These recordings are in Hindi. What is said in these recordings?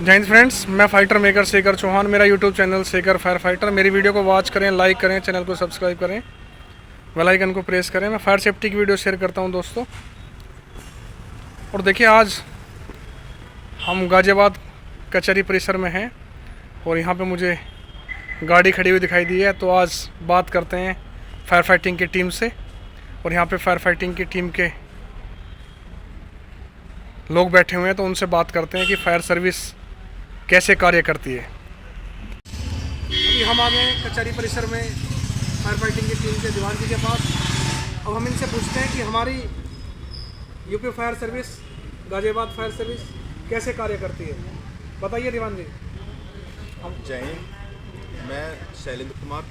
जय हिंद फ्रेंड्स, मैं फाइटर मेकर शेखर चौहान। मेरा YouTube channel Shekhar fire fighter. मेरी वीडियो को वॉच करें, लाइक करें, चैनल को सब्सक्राइब करें, बेल आइकन को प्रेस करें। मैं फायर सेफ्टी की वीडियो शेयर करता हूं दोस्तों। और देखिए, आज हम गाज़ियाबाद कचहरी परिसर में हैं और यहाँ पे मुझे गाड़ी खड़ी हुई दिखाई दी है। तो आज बात करते हैं फायर फाइटिंग की टीम से। और यहाँ पे फायर फाइटिंग की टीम के लोग बैठे हुए हैं, तो उनसे बात करते हैं कि फायर सर्विस कैसे कार्य करती है। अभी हम आ गए कचहरी परिसर में फायर फाइटिंग की टीम के दीवान जी के पास। अब हम इनसे पूछते हैं कि हमारी UP fire service, Ghaziabad fire service कैसे कार्य करती है। बताइए दीवान जी। जय हिंद, मैं शैलेंद्र कुमार,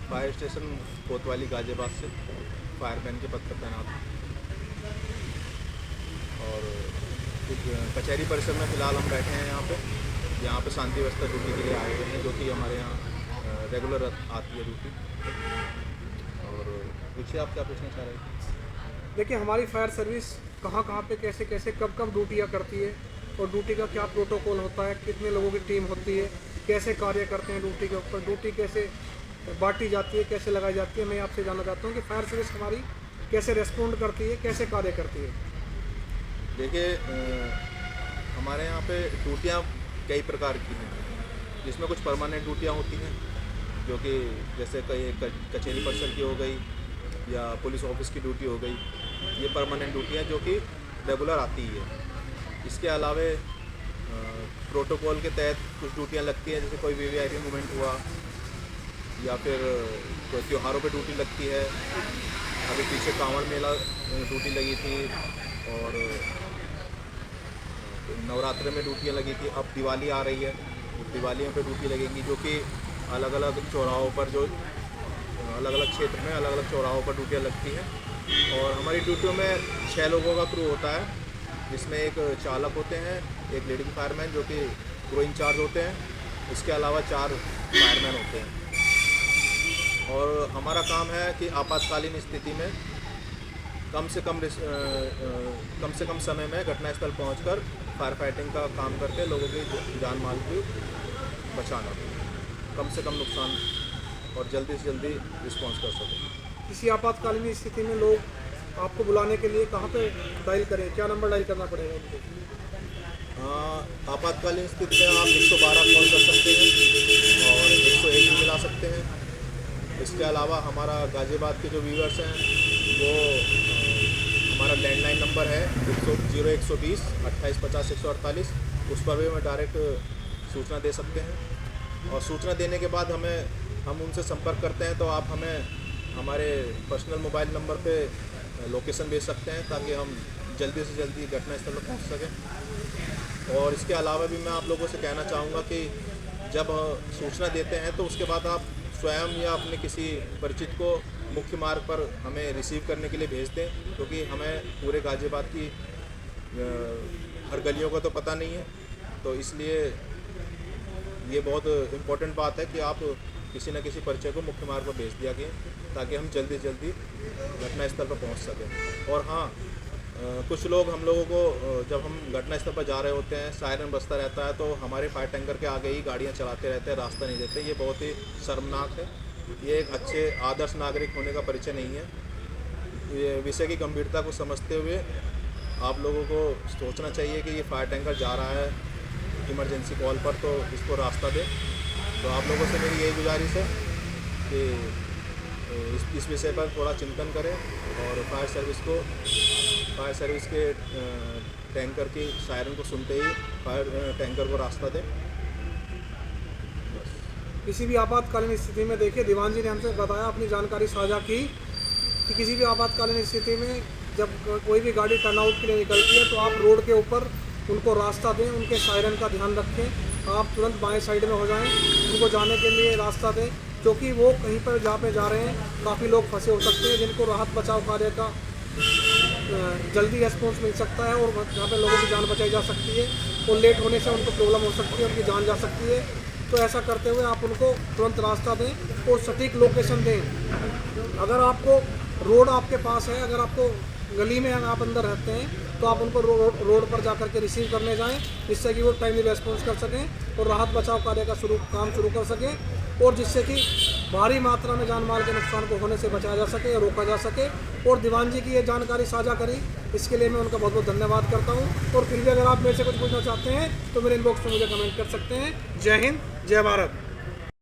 फायर स्टेशन कोतवाली गाज़ियाबाद से फायरमैन के पद पर तैनात हूँ। और कचहरी परिसर में फ़िलहाल हम बैठे हैं यहाँ पे शांति व्यवस्था ड्यूटी के लिए आए हुए हैं, जो कि हमारे यहाँ रेगुलर आती है ड्यूटी। और पूछिए, आप क्या पूछना चाह रहे हैं? देखिए, हमारी फायर सर्विस कहाँ कहाँ पे कैसे कैसे कब कब ड्यूटियाँ करती है और ड्यूटी का क्या प्रोटोकॉल होता है, कितने लोगों की टीम होती है, कैसे कार्य करते हैं ड्यूटी के ऊपर, ड्यूटी कैसे बांटी जाती है, कैसे लगाई जाती है। मैं आपसे जानना चाहता हूँ कि फायर सर्विस हमारी कैसे रेस्पॉन्ड करती है, कैसे कार्य करती है। देखिए, हमारे यहाँ पे ड्यूटियाँ कई प्रकार की हैं, जिसमें कुछ परमानेंट ड्यूटियाँ होती हैं, जो कि जैसे कई कचहरी परिसर की हो गई या पुलिस ऑफिस की ड्यूटी हो गई। ये परमानेंट ड्यूटियाँ जो कि रेगुलर आती ही है। इसके अलावा प्रोटोकॉल के तहत कुछ ड्यूटियाँ लगती हैं, जैसे कोई वीवीआईपी मूवमेंट हुआ या फिर कोई त्योहारों पे ड्यूटी लगती है। अभी पीछे कांवड़ मेला ड्यूटी लगी थी और नवरात्र में ड्यूटियाँ लगी थी। अब दिवाली आ रही है, दिवालियों पे ड्यूटी लगेंगी, जो कि अलग अलग चौराहों पर, जो अलग अलग क्षेत्र में अलग अलग चौराहों पर ड्यूटियाँ लगती हैं। और हमारी ड्यूटियों में 6 लोगों का क्रू होता है, जिसमें एक चालक होते हैं, एक लीडिंग फायरमैन जो कि क्रू इंचार्ज होते हैं, इसके अलावा 4 फायरमैन होते हैं। और हमारा काम है कि आपातकालीन स्थिति में कम से कम समय में घटनास्थल पहुंचकर फायर फाइटिंग का काम करके लोगों की जान माल को बचाना, कम से कम नुकसान और जल्दी से जल्दी रिस्पॉन्स कर सकें। किसी आपातकालीन स्थिति में लोग आपको बुलाने के लिए कहाँ पे डायल करें, क्या नंबर डायल करना पड़ेगा उनको? आपातकालीन स्थिति में आप 112 कॉल कर सकते हैं और 101 भी मिला सकते हैं। इसके अलावा हमारा गाज़ियाबाद के जो व्यूअर्स हैं, वो हमारा लैंडलाइन नंबर है 0120 28 50 148, उस पर भी हमें डायरेक्ट सूचना दे सकते हैं। और सूचना देने के बाद हम उनसे संपर्क करते हैं, तो आप हमें हमारे पर्सनल मोबाइल नंबर पे लोकेशन भेज सकते हैं, ताकि हम जल्दी से जल्दी घटनास्थल पर पहुंच सकें। और इसके अलावा भी मैं आप लोगों से कहना चाहूँगा कि जब सूचना देते हैं तो उसके बाद आप स्वयं या अपने किसी परिचित को मुख्य मार्ग पर हमें रिसीव करने के लिए भेज दें, क्योंकि हमें पूरे गाज़ियाबाद की हर गलियों का तो पता नहीं है। तो इसलिए ये बहुत इम्पोर्टेंट बात है कि आप किसी न किसी परिचय को मुख्य मार्ग पर भेज दिया गया, ताकि हम जल्दी से जल्दी घटनास्थल पर पहुंच सकें। और हाँ, कुछ लोग हम लोगों को, जब हम घटनास्थल पर जा रहे होते हैं, सायरन बजता रहता है, तो हमारे फायर टैंकर के आगे ही गाड़ियां चलाते रहते हैं, रास्ता नहीं देते। ये बहुत ही शर्मनाक है। ये एक अच्छे आदर्श नागरिक होने का परिचय नहीं है। ये विषय की गंभीरता को समझते हुए आप लोगों को सोचना चाहिए कि ये फायर टैंकर जा रहा है इमरजेंसी कॉल पर, तो इसको रास्ता दें। तो आप लोगों से मेरी यही गुजारिश है कि इस विषय पर थोड़ा चिंतन करें और फायर सर्विस के टैंकर की सायरन को सुनते ही फायर टैंकर को रास्ता दें। किसी भी आपातकालीन स्थिति में, देखिए दीवान जी ने हमसे बताया, अपनी जानकारी साझा की कि किसी भी आपातकालीन स्थिति में जब कोई भी गाड़ी टर्नआउट के लिए निकलती है, तो आप रोड के ऊपर उनको रास्ता दें, उनके सायरन का ध्यान रखें, आप तुरंत बाएं साइड में हो जाएं, उनको जाने के लिए रास्ता दें, क्योंकि वो कहीं पर जहाँ पे जा रहे हैं काफ़ी लोग फंसे हो सकते हैं, जिनको राहत बचाव कार्य का जल्दी रेस्पॉन्स मिल सकता है और जहाँ पे लोगों की जान बचाई जा सकती है। और लेट होने से उनको प्रॉब्लम हो सकती है, उनकी जान जा सकती है। तो ऐसा करते हुए आप उनको तुरंत रास्ता दें और सटीक लोकेशन दें। अगर आपको रोड आपके पास है, अगर आपको गली में आप अंदर रहते हैं, तो आप उनको रोड पर जा कर के रिसीव करने जाएं, जिससे कि वो टाइमली रेस्पॉन्स कर सकें और राहत बचाव कार्य का काम शुरू कर सकें, और जिससे कि भारी मात्रा में जान माल के नुकसान को होने से बचाया जा सके या रोका जा सके। और दीवान जी की ये जानकारी साझा करी, इसके लिए मैं उनका बहुत बहुत धन्यवाद करता हूँ। और फिर भी अगर आप मेरे से कुछ पूछना चाहते हैं तो मेरे इनबॉक्स में मुझे कमेंट कर सकते हैं। जय हिंद, जय भारत।